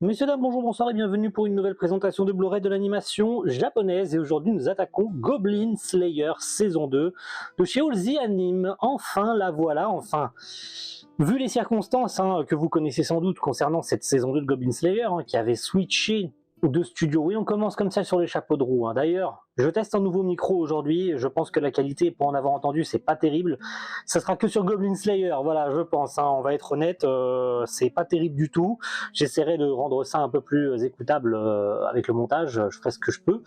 Messieurs, dames, bonjour, bonsoir et bienvenue pour une nouvelle présentation de Blu-ray de l'animation japonaise. Et aujourd'hui, nous attaquons Goblin Slayer saison 2 de chez All The Anime. Enfin, la voilà, enfin. Vu les circonstances que vous connaissez sans doute concernant cette saison 2 de Goblin Slayer, qui avait switché de studio. Oui, on commence comme ça sur les chapeaux de roue. D'ailleurs, je teste un nouveau micro aujourd'hui. Je pense que la qualité, pour en avoir entendu, c'est pas terrible. Ça sera que sur Goblin Slayer, voilà, je pense. On va être honnête, c'est pas terrible du tout. J'essaierai de rendre ça un peu plus écoutable avec le montage. Je ferai ce que je peux.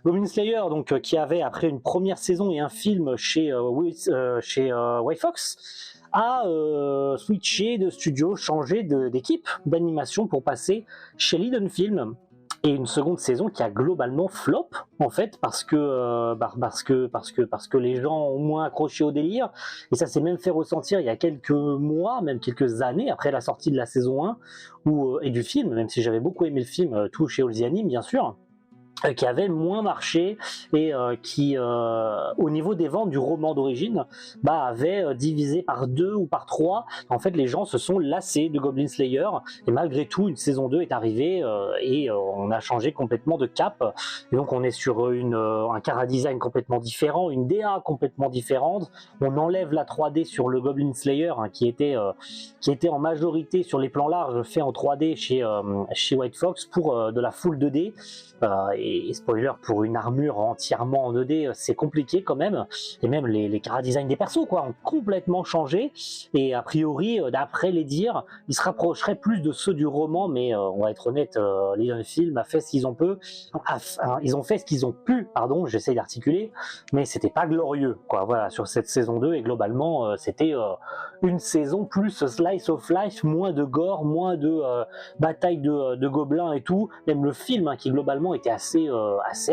Goblin Slayer, donc, qui avait après une première saison et un film chez White Fox, a switché de studio, changé d'équipe d'animation pour passer chez Liden Film. Et une seconde saison qui a globalement flop en fait parce que les gens ont moins accroché au délire, et ça s'est même fait ressentir il y a quelques mois, même quelques années après la sortie de la saison 1 et du film, même si j'avais beaucoup aimé le film, tout chez All The Anime bien sûr, qui avait moins marché et qui, au niveau des ventes du roman d'origine, avait divisé par 2 ou par 3. En fait, les gens se sont lassés de Goblin Slayer, et malgré tout, une saison 2 est arrivée et on a changé complètement de cap. Et donc, on est sur un chara-design complètement différent, une DA complètement différente. On enlève la 3D sur le Goblin Slayer, qui était en majorité sur les plans larges fait en 3D chez White Fox pour de la full 2D. Et spoiler, pour une armure entièrement en 2D, c'est compliqué quand même. Et même les chara-design des persos ont complètement changé. Et a priori, d'après les dires, ils se rapprocheraient plus de ceux du roman. Mais on va être honnête, Liden Film a fait ce qu'ils ont pu. Ils ont fait ce qu'ils ont pu, pardon, j'essaie d'articuler, mais c'était pas glorieux, voilà, sur cette saison 2. Et globalement, c'était une saison plus slice of life, moins de gore, moins de bataille de gobelins et tout. Même le film, qui globalement était assez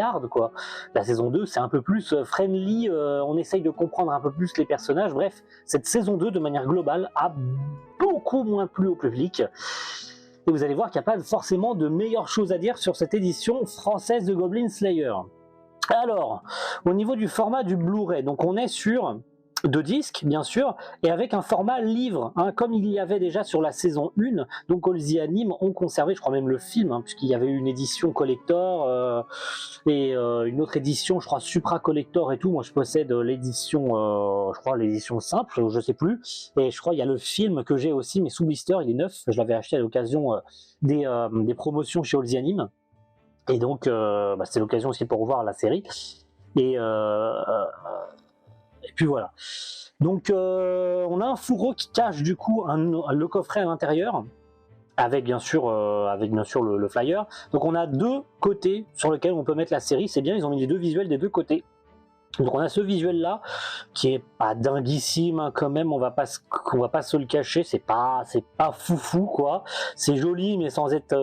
hard, quoi. La saison 2, c'est un peu plus friendly, on essaye de comprendre un peu plus les personnages. Bref, cette saison 2, de manière globale, a beaucoup moins plu au public. Et vous allez voir qu'il n'y a pas forcément de meilleures choses à dire sur cette édition française de Goblin Slayer. Alors, au niveau du format du Blu-ray, donc on est sur 2 disques, bien sûr, et avec un format livre, comme il y avait déjà sur la saison 1. Donc All The Anime ont conservé, je crois même le film, puisqu'il y avait une édition collector et une autre édition, je crois Supra Collector et tout. Moi je possède l'édition, je crois l'édition simple, je sais plus, et je crois il y a le film que j'ai aussi, mais sous blister, il est neuf, je l'avais acheté à l'occasion des promotions chez All The Anime, et donc c'est l'occasion aussi pour revoir la série. Et puis voilà. Donc on a un fourreau qui cache du coup le coffret à l'intérieur, avec bien sûr le flyer. Donc on a 2 côtés sur lesquels on peut mettre la série. C'est bien, ils ont mis les 2 visuels des 2 côtés. Donc on a ce visuel là qui est pas dinguissime, quand même, on va pas se le cacher, c'est pas foufou, quoi. C'est joli mais sans être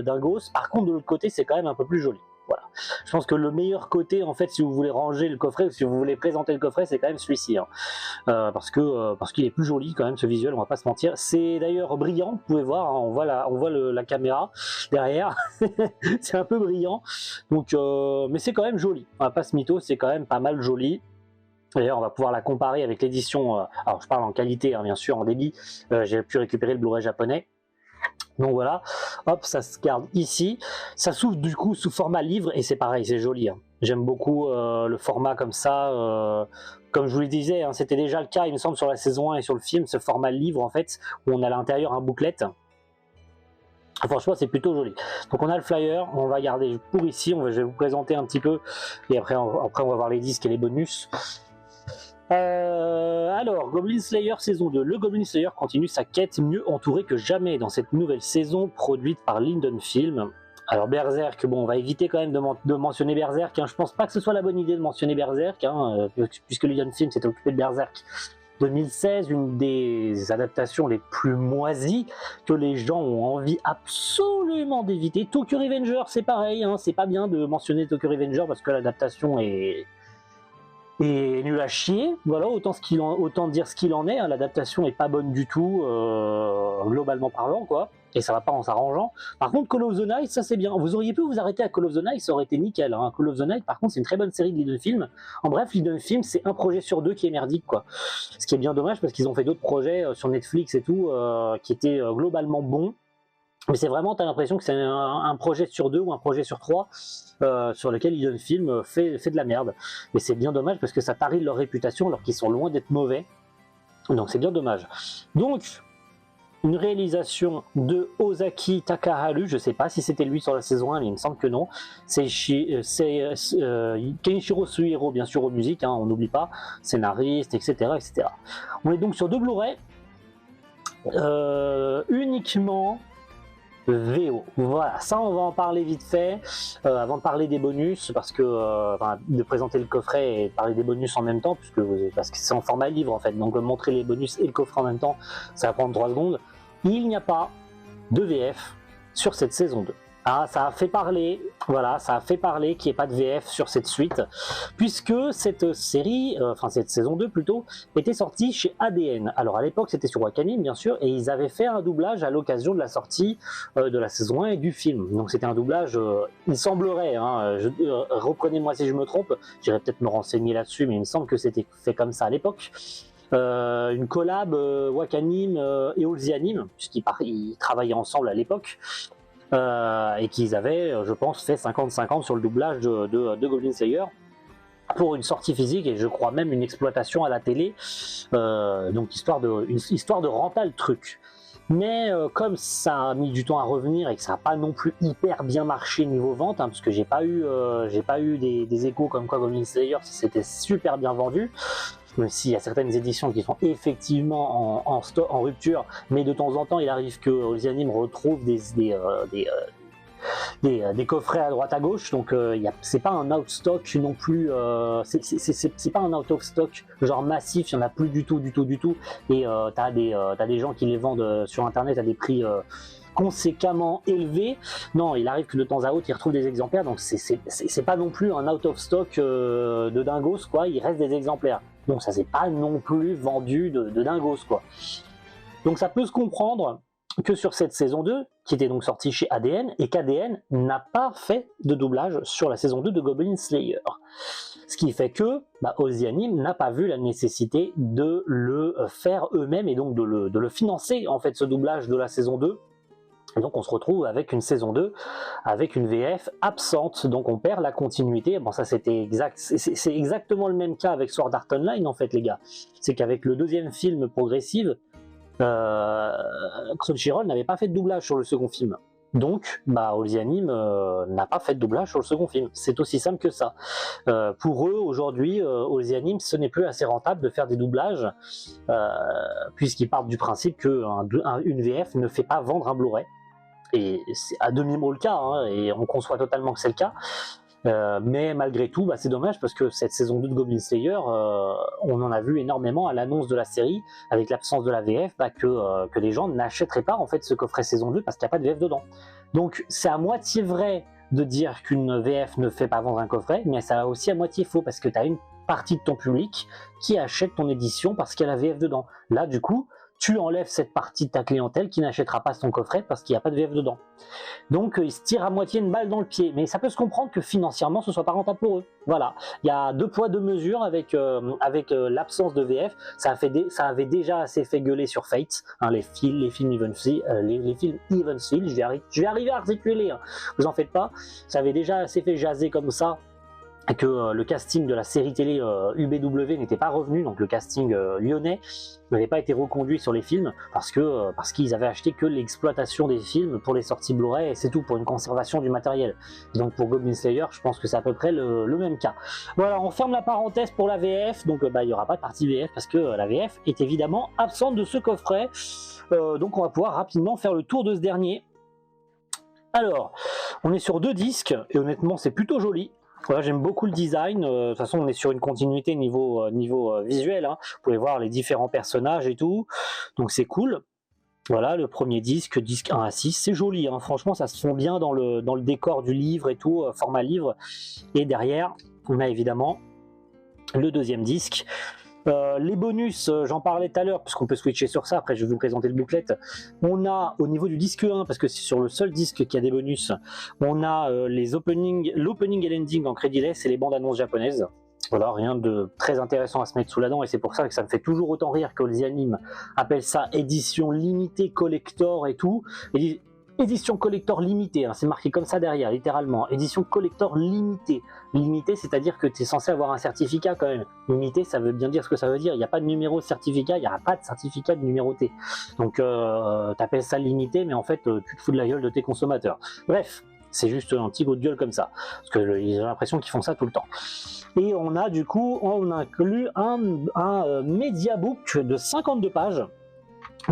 dingos. Par contre de l'autre côté c'est quand même un peu plus joli. Voilà. Je pense que le meilleur côté, en fait, si vous voulez ranger le coffret, ou si vous voulez présenter le coffret, c'est quand même celui-ci, parce qu'il est plus joli quand même, ce visuel, on va pas se mentir. C'est d'ailleurs brillant, vous pouvez voir, on voit la caméra derrière, c'est un peu brillant, donc mais c'est quand même joli. On va pas se mytho, c'est quand même pas mal joli. D'ailleurs, on va pouvoir la comparer avec l'édition. Alors, je parle en qualité, bien sûr, en débit. J'ai pu récupérer le Blu-ray japonais. Donc voilà, hop, ça se garde ici. Ça s'ouvre du coup sous format livre et c'est pareil, c'est joli. J'aime beaucoup le format comme ça. Comme je vous le disais, c'était déjà le cas, il me semble, sur la saison 1 et sur le film, ce format livre en fait, où on a à l'intérieur un booklet. Franchement, c'est plutôt joli. Donc on a le flyer, on va garder pour ici. Je vais vous présenter un petit peu et après on va voir les disques et les bonus. Alors, Goblin Slayer saison 2. Le Goblin Slayer continue sa quête, mieux entouré que jamais dans cette nouvelle saison produite par Liden Film. Alors Berserk, bon, on va éviter quand même de mentionner Berserk. Je pense pas que ce soit la bonne idée de mentionner Berserk, puisque Liden Film s'est occupé de Berserk 2016, une des adaptations les plus moisies que les gens ont envie absolument d'éviter. Tokyo Revenger, c'est pareil, c'est pas bien de mentionner Tokyo Revenger parce que l'adaptation est nul à chier, voilà, autant dire ce qu'il en est, l'adaptation est pas bonne du tout, globalement parlant, quoi, et ça va pas en s'arrangeant. Par contre, Call of the Night, ça c'est bien, vous auriez pu vous arrêter à Call of the Night, ça aurait été nickel, Call of the Night, par contre, c'est une très bonne série de Liden Film. En bref, Liden Film, c'est un projet sur 2 qui est merdique, quoi, ce qui est bien dommage, parce qu'ils ont fait d'autres projets sur Netflix et tout, qui étaient globalement bons. Mais c'est vraiment, tu as l'impression que c'est un projet sur 2 ou un projet sur 3 sur lequel Eden Film fait de la merde. Et c'est bien dommage parce que ça tarit leur réputation alors qu'ils sont loin d'être mauvais. Donc c'est bien dommage. Donc, une réalisation de Ozaki Takaharu, je sais pas si c'était lui sur la saison 1, mais il me semble que non. C'est Kenichiro Suihiro, bien sûr, aux musiques, hein, on n'oublie pas, scénariste, etc., etc. On est donc sur 2 Blu-ray, uniquement VO. Voilà, ça on va en parler vite fait avant de parler des bonus, parce que de présenter le coffret et parler des bonus en même temps, parce que c'est en format livre en fait, donc montrer les bonus et le coffret en même temps, ça va prendre 3 secondes. Il n'y a pas de VF sur cette saison 2. Ah, ça a fait parler, voilà, ça a fait parler qu'il n'y ait pas de VF sur cette suite, puisque cette série, cette saison 2 plutôt, était sortie chez ADN. Alors à l'époque c'était sur Wakanim bien sûr, et ils avaient fait un doublage à l'occasion de la sortie de la saison 1 et du film. Donc c'était un doublage, il semblerait, hein, reprenez-moi si je me trompe, j'irai peut-être me renseigner là-dessus, mais il me semble que c'était fait comme ça à l'époque. Une collab Wakanim et Olzianim, puisqu'ils travaillaient ensemble à l'époque. Et qu'ils avaient, je pense, fait 50-50 sur le doublage de Goblin Slayer pour une sortie physique et je crois même une exploitation à la télé, donc histoire de renta le truc. Mais comme ça a mis du temps à revenir et que ça n'a pas non plus hyper bien marché niveau vente, hein, parce que j'ai pas eu des échos comme quoi Goblin Slayer c'était super bien vendu, même s'il y a certaines éditions qui sont effectivement en rupture, mais de temps en temps il arrive que Olzianim retrouve des coffrets à droite à gauche, donc c'est pas un out stock non plus, c'est pas un out of stock genre massif, il y en a plus du tout, et t'as des gens qui les vendent sur internet à des prix conséquemment élevés. Non, il arrive que de temps à autre ils retrouvent des exemplaires, donc c'est pas non plus un out of stock de dingos quoi, il reste des exemplaires, donc ça s'est pas non plus vendu de dingos quoi. Donc ça peut se comprendre que sur cette saison 2, qui était donc sortie chez ADN, et qu'ADN n'a pas fait de doublage sur la saison 2 de Goblin Slayer. Ce qui fait que Olzianim n'a pas vu la nécessité de le faire eux-mêmes et donc de le financer en fait ce doublage de la saison 2. Et donc on se retrouve avec une saison 2 avec une VF absente, donc on perd la continuité. Bon, ça c'est exactement le même cas avec Sword Art Online en fait les gars. C'est qu'avec le deuxième film Progressive, Crunchyroll n'avait pas fait de doublage sur le second film. Donc, Olzianim n'a pas fait de doublage sur le second film. C'est aussi simple que ça. Pour eux, aujourd'hui, Olzianim, ce n'est plus assez rentable de faire des doublages, puisqu'ils partent du principe qu'une VF ne fait pas vendre un Blu-ray. Et c'est à demi-mot le cas, hein, et on conçoit totalement que c'est le cas. Mais malgré tout, c'est dommage parce que cette saison 2 de Goblin Slayer, on en a vu énormément à l'annonce de la série, avec l'absence de la VF, que les gens n'achèteraient pas en fait ce coffret saison 2 parce qu'il n'y a pas de VF dedans. Donc c'est à moitié vrai de dire qu'une VF ne fait pas vendre un coffret, mais ça a aussi à moitié faux parce que tu as une partie de ton public qui achète ton édition parce qu'il y a la VF dedans. Là du coup, tu enlèves cette partie de ta clientèle qui n'achètera pas ton coffret parce qu'il n'y a pas de VF dedans. Donc ils se tirent à moitié une balle dans le pied, mais ça peut se comprendre que financièrement ce soit pas rentable pour eux. Voilà, il y a 2 poids 2 mesures avec l'absence de VF. Ça avait déjà assez fait gueuler sur Fate, hein, les films Even Steel, je vais arriver à articuler, hein, vous en faites pas. Ça avait déjà assez fait jaser comme ça, que le casting de la série télé UBW n'était pas revenu, donc le casting lyonnais n'avait pas été reconduit sur les films parce qu'ils avaient acheté que l'exploitation des films pour les sorties Blu-ray et c'est tout, pour une conservation du matériel. Et donc pour Goblin Slayer, je pense que c'est à peu près le même cas. Voilà, on ferme la parenthèse pour la VF, donc il n'y aura pas de partie VF parce que la VF est évidemment absente de ce coffret. Donc on va pouvoir rapidement faire le tour de ce dernier. Alors, on est sur 2 disques et honnêtement c'est plutôt joli. Voilà, j'aime beaucoup le design. De toute façon, on est sur une continuité niveau visuel, hein. Vous pouvez voir les différents personnages et tout. Donc c'est cool. Voilà, le premier disque 1 à 6. C'est joli, hein. Franchement, ça se fond bien dans le décor du livre et tout, format livre. Et derrière, on a évidemment le deuxième disque. Les bonus, j'en parlais tout à l'heure, puisqu'on peut switcher sur ça, après je vais vous présenter le booklet. On a au niveau du disque 1, parce que c'est sur le seul disque qu'il y a des bonus, on a l'opening et l'ending en crédit-less et les bandes annonces japonaises. Voilà, rien de très intéressant à se mettre sous la dent, et c'est pour ça que ça me fait toujours autant rire que les animes appellent ça édition limitée collector et tout. Et Édition collector limitée, hein, c'est marqué comme ça derrière, littéralement. Édition collector limitée. Limitée, c'est-à-dire que tu es censé avoir un certificat quand même. Limité, ça veut bien dire ce que ça veut dire. Il n'y a pas de numéro de certificat, il n'y a pas de certificat de numéroté. Donc, tu appelles ça limité, mais en fait, tu te fous de la gueule de tes consommateurs. Bref, c'est juste un petit coup de gueule comme ça. Parce que j'ai l'impression qu'ils font ça tout le temps. Et on a du coup, on inclut un mediabook de 52 pages,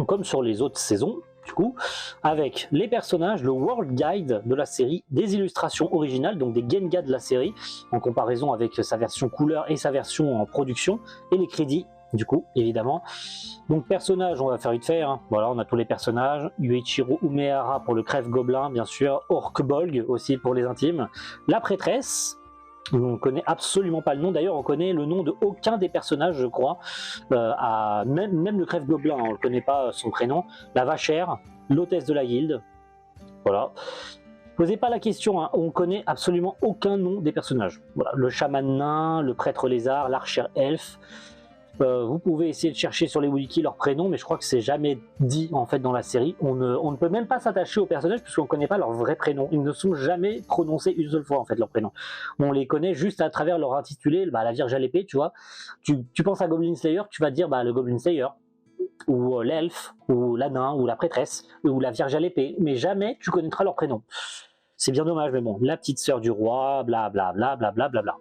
comme sur les autres saisons. Du coup, avec les personnages, le World Guide de la série, des illustrations originales, donc des Genga de la série, en comparaison avec sa version couleur et sa version en production, et les crédits, du coup, évidemment. Donc personnages, on va faire vite fait, hein. Voilà, on a tous les personnages, Yuichiro Umehara pour le crève-gobelin, bien sûr, Orkbolg aussi pour les intimes, la prêtresse, on connaît absolument pas le nom, d'ailleurs on connaît le nom de aucun des personnages je crois, même le crève-gobelin on ne connaît pas son prénom, la vachère, l'hôtesse de la guilde, voilà. Posez pas la question, hein, on connaît absolument aucun nom des personnages, voilà. Le chaman nain, le prêtre lézard, l'archer elfe. Vous pouvez essayer de chercher sur les wikis leurs prénoms, mais je crois que c'est jamais dit en fait dans la série. On ne peut même pas s'attacher aux personnages puisqu'on ne connaît pas leurs vrais prénoms. Ils ne sont jamais prononcés une seule fois en fait leurs prénoms. On les connaît juste à travers leur intitulé, la Vierge à l'épée, tu vois. Tu penses à Goblin Slayer, tu vas dire le Goblin Slayer, ou l'elfe, ou la nain, ou la prêtresse, ou la Vierge à l'épée, mais jamais tu connaîtras leurs prénoms. C'est bien dommage, mais bon, la petite sœur du roi, blablabla, blablabla.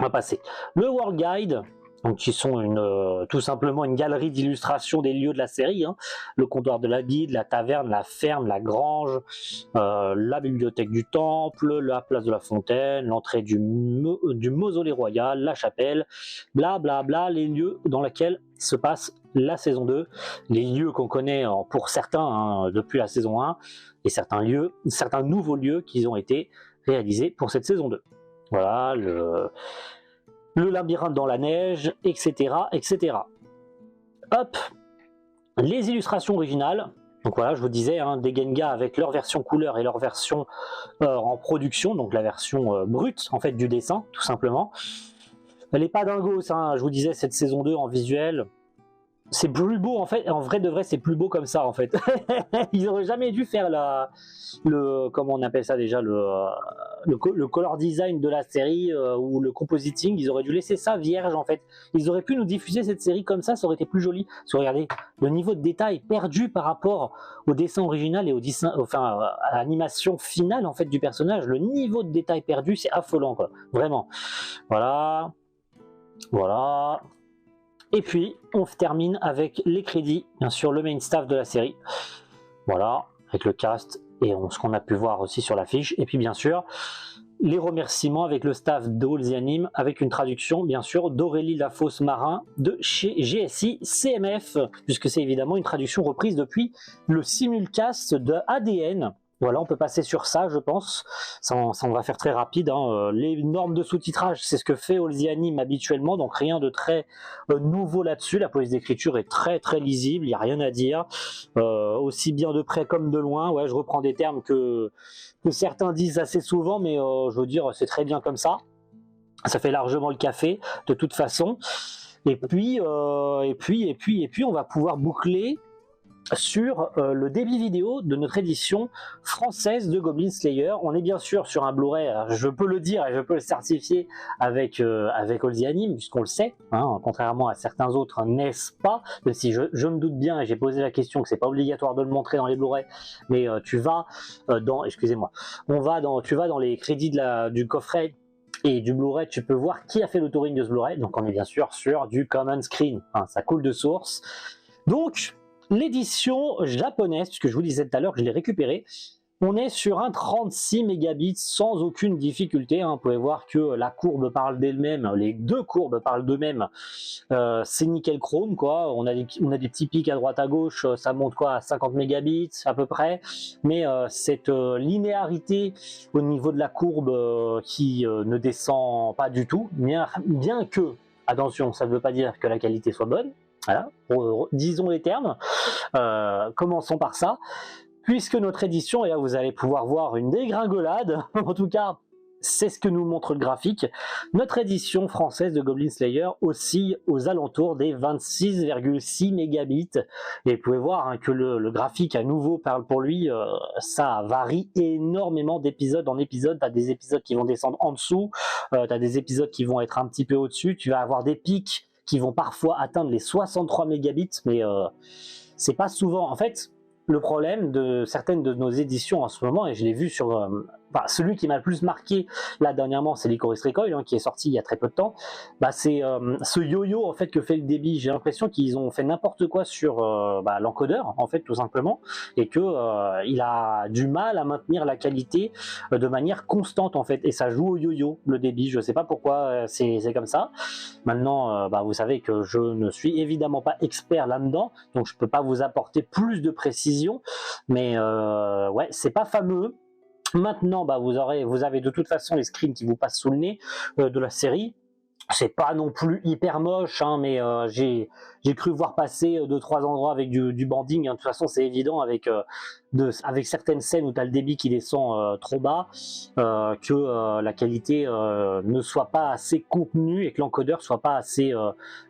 On va passer. Le World Guide. Donc, qui sont tout simplement une galerie d'illustrations des lieux de la série, hein. Le comptoir de la guilde, la taverne, la ferme, la grange, la bibliothèque du temple, la place de la fontaine, l'entrée du mausolée royal, la chapelle, blablabla, les lieux dans lesquels se passe la saison 2, les lieux qu'on connaît pour certains hein, depuis la saison 1, et certains nouveaux lieux qui ont été réalisés pour cette saison 2. Voilà, le labyrinthe dans la neige, etc., etc. Hop, les illustrations originales. Donc voilà, je vous disais, hein, des Genga avec leur version couleur et leur version en production, donc la version brute en fait du dessin, tout simplement. Elle est pas dingos, hein, je vous disais, cette saison 2 en visuel. C'est plus beau en fait, en vrai de vrai c'est plus beau comme ça en fait. Ils auraient jamais dû faire comment on appelle ça déjà, le color design de la série ou le compositing, ils auraient dû laisser ça vierge en fait. Ils auraient pu nous diffuser cette série comme ça aurait été plus joli. Parce que regardez, le niveau de détail perdu par rapport au dessin original et à l'animation finale en fait du personnage, le niveau de détail perdu c'est affolant quoi, vraiment. Voilà. Et puis, on termine avec les crédits, bien sûr, le main staff de la série. Voilà, avec le cast et ce qu'on a pu voir aussi sur l'affiche. Et puis, bien sûr, les remerciements avec le staff d'All the Anime, avec une traduction, bien sûr, d'Aurélie Lafosse Marin de chez GSI CMF, puisque c'est évidemment une traduction reprise depuis le simulcast de ADN. Voilà, on peut passer sur ça, je pense. Ça, on va faire très rapide. Hein. Les normes de sous-titrage, c'est ce que fait All the Anime habituellement, donc rien de très nouveau là-dessus. La police d'écriture est très très lisible, il n'y a rien à dire. Aussi bien de près comme de loin. Ouais, je reprends des termes que certains disent assez souvent, mais je veux dire, c'est très bien comme ça. Ça fait largement le café, de toute façon. Et puis, on va pouvoir boucler sur le débit vidéo de notre édition française de Goblin Slayer. On est bien sûr sur un Blu-ray, je peux le dire et je peux le certifier avec All the Anime, puisqu'on le sait, hein, contrairement à certains autres, n'est-ce pas, même si je me doute bien, et j'ai posé la question que c'est pas obligatoire de le montrer dans les Blu-ray, mais tu vas tu vas dans les crédits du coffret et du Blu-ray, tu peux voir qui a fait l'autoring de ce Blu-ray. Donc on est bien sûr sur du common screen, hein, ça coule de source. Donc l'édition japonaise, puisque je vous disais tout à l'heure que je l'ai récupérée, on est sur un 36 mégabits sans aucune difficulté. Hein. Vous pouvez voir que la courbe parle d'elle-même, les deux courbes parlent d'eux-mêmes. C'est nickel chrome, quoi. On a des petits pics à droite à gauche, ça monte quoi à 50 mégabits à peu près. Mais cette linéarité au niveau de la courbe qui ne descend pas du tout, bien que, attention, ça ne veut pas dire que la qualité soit bonne. Voilà, disons les termes. Commençons par ça. Puisque notre édition, et là vous allez pouvoir voir une dégringolade, en tout cas c'est ce que nous montre le graphique. Notre édition française de Goblin Slayer oscille aux alentours des 26,6 mégabits. Et vous pouvez voir hein, que le graphique à nouveau parle pour lui, ça varie énormément d'épisode en épisode. Tu as des épisodes qui vont descendre en dessous, tu as des épisodes qui vont être un petit peu au-dessus, tu vas avoir des pics qui vont parfois atteindre les 63 mégabits, mais c'est pas souvent. En fait, le problème de certaines de nos éditions en ce moment, et je l'ai vu sur... celui qui m'a le plus marqué là dernièrement, c'est Licorice Recoil, hein, qui est sorti il y a très peu de temps. C'est ce yo-yo en fait que fait le débit. J'ai l'impression qu'ils ont fait n'importe quoi sur l'encodeur, en fait, tout simplement, et que il a du mal à maintenir la qualité de manière constante, en fait, et ça joue au yo-yo, le débit. Je sais pas pourquoi c'est comme ça. Maintenant, vous savez que je ne suis évidemment pas expert là-dedans, donc je peux pas vous apporter plus de précision, mais ouais, c'est pas fameux. Maintenant, vous avez de toute façon les screens qui vous passent sous le nez de la série. C'est pas non plus hyper moche, hein, mais j'ai cru voir passer 2-3 endroits avec du banding. Hein. De toute façon, c'est évident avec certaines scènes où tu as le débit qui descend trop bas, que la qualité ne soit pas assez contenue et que l'encodeur soit pas assez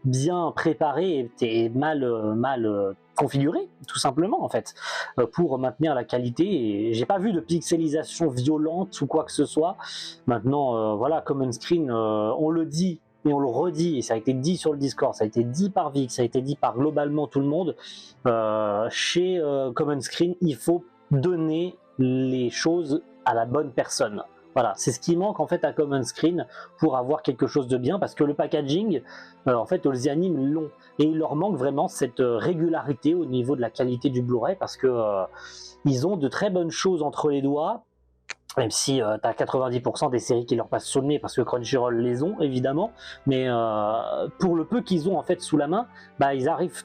bien préparé et mal configuré, tout simplement, en fait, pour maintenir la qualité. Et j'ai pas vu de pixelisation violente ou quoi que ce soit. Maintenant, voilà, Common Screen, on le dit et on le redit, et ça a été dit sur le Discord, ça a été dit par Vic, ça a été dit par globalement tout le monde, chez Common Screen, il faut donner les choses à la bonne personne. Voilà, c'est ce qui manque en fait à Common Screen pour avoir quelque chose de bien, parce que le packaging, en fait, Olzianim l'ont, et il leur manque vraiment cette régularité au niveau de la qualité du Blu-ray, parce que ils ont de très bonnes choses entre les doigts, même si tu as 90% des séries qui leur passent sous le nez, parce que Crunchyroll les ont évidemment, mais pour le peu qu'ils ont en fait sous la main, ils arrivent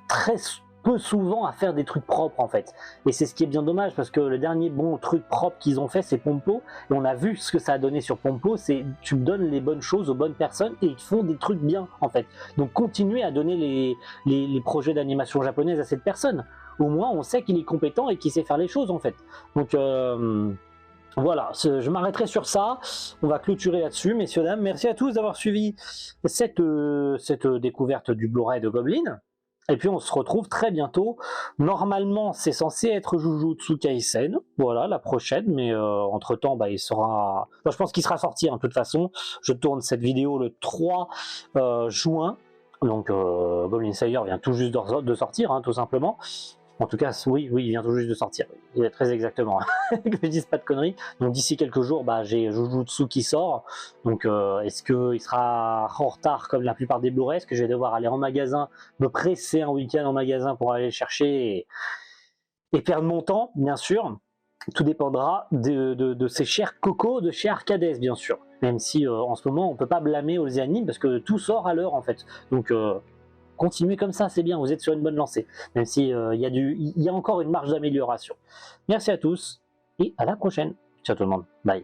très peu souvent à faire des trucs propres en fait, et c'est ce qui est bien dommage, parce que le dernier bon truc propre qu'ils ont fait, c'est Pompo, et on a vu ce que ça a donné sur Pompo. C'est tu donnes les bonnes choses aux bonnes personnes et ils font des trucs bien en fait, donc continuez à donner les projets d'animation japonaise à cette personne. Au moins on sait qu'il est compétent et qu'il sait faire les choses en fait, donc voilà, je m'arrêterai sur ça. On va clôturer là-dessus, messieurs, dames. Merci à tous d'avoir suivi cette découverte du Blu-ray de Goblin. Et puis on se retrouve très bientôt. Normalement, c'est censé être Jujutsu Kaisen, voilà, la prochaine, mais entre-temps, il sera... je pense qu'il sera sorti, hein, de toute façon. Je tourne cette vidéo le 3 juin, donc Goblin Slayer vient tout juste de sortir, hein, tout simplement. En tout cas, oui, il vient tout juste de sortir. Il est très exactement. Que je dise pas de conneries. Donc d'ici quelques jours, j'ai Jujutsu qui sort. Donc est-ce qu'il sera en retard comme la plupart des Blu-ray? Est-ce que je vais devoir aller en magasin, me presser un week-end en magasin pour aller le chercher et perdre mon temps, bien sûr. Tout dépendra de ces chers cocos de chez Arcades, bien sûr. Même si en ce moment, on peut pas blâmer Olzianim parce que tout sort à l'heure en fait. Donc continuez comme ça, c'est bien, vous êtes sur une bonne lancée, même si il y a encore une marge d'amélioration. Merci à tous et à la prochaine. Ciao tout le monde, bye.